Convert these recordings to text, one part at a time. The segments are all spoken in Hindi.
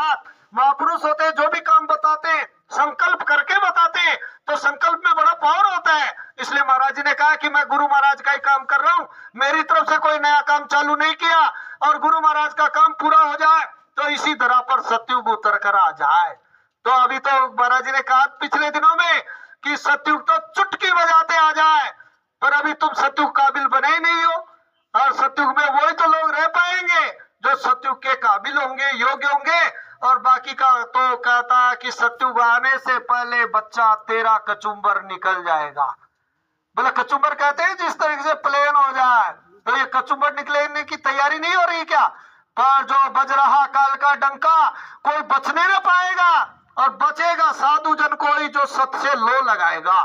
साथ महापुरुष होते हैं, जो भी काम बताते संकल्प करके बताते, तो संकल्प में बड़ा पावर होता है। इसलिए महाराज जी ने कहा कि मैं गुरु महाराज का ही काम कर रहा हूं, मेरी तरफ से कोई नया काम चालू नहीं किया, और गुरु महाराज का काम पूरा हो जाए तो इसी धरा पर सतयुग उतर कर आ जाए। तो अभी तो महाराज जी ने कहा पिछले दिनों में कि सतयुग तो चुटकी बजाते आ जाए, पर अभी तुम सतयुग काबिल बने ही नहीं हो, और सतयुग में वही तो लोग रह पाएंगे जो सतयुग के काबिल होंगे, योग्य होंगे। और बाकी का तो कहता है कि सतयुग आने से पहले बच्चा तेरा कचुम्बर निकल जाएगा। बोले कचुम्बर कहते हैं जिस तरीके से प्लेन हो जाए, तो ये कचुम्बर निकलने की तैयारी नहीं हो रही क्या? पर जो बज रहा काल का डंका, कोई बचने न पाएगा, और बचेगा साधु जन कोई जो सत से लो लगाएगा।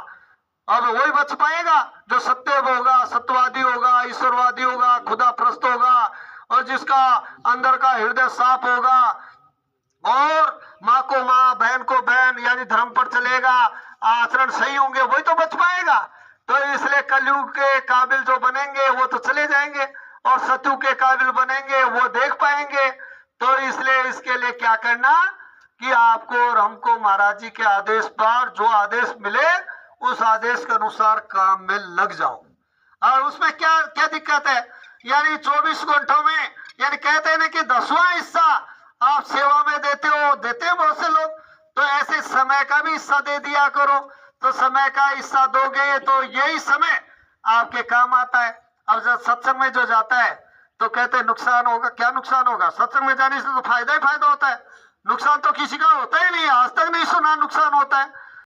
अब वही बच पाएगा जो सत्य होगा, सत्यवादी होगा, ईश्वरवादी होगा, खुदा प्रस्त होगा, और जिसका अंदर का हृदय साफ होगा, और माँ को माँ, बहन को बहन, यानी धर्म पर चलेगा, आचरण सही होंगे, वही तो बच पाएगा। तो इसलिए कलयुग के काबिल जो बनेंगे वो तो चले जाएंगे, और सतयुग के काबिल बनेंगे वो देख पाएंगे। तो इसलिए इसके लिए क्या करना कि आपको और हमको महाराज जी के आदेश पर जो आदेश मिले उस आदेश के अनुसार काम में लग जाओ। और उसमें क्या क्या दिक्कत है, यानी 24 घंटों में, यानी कहते हैं ना कि 10वां हिस्सा आप सेवा में देते हो, देते हैं बहुत से लोग, तो ऐसे समय का भी हिस्सा दे दिया करो। तो समय का हिस्सा दोगे तो यही समय आपके काम आता है। अब जब सत्संग में जो जाता है तो कहते हैं नुकसान होगा, क्या नुकसान होगा? सत्संग में जाने से तो फायदा ही फायदा होता है, नुकसान तो किसी का होता ही नहीं है, आज तक नहीं सुना नुकसान होता है।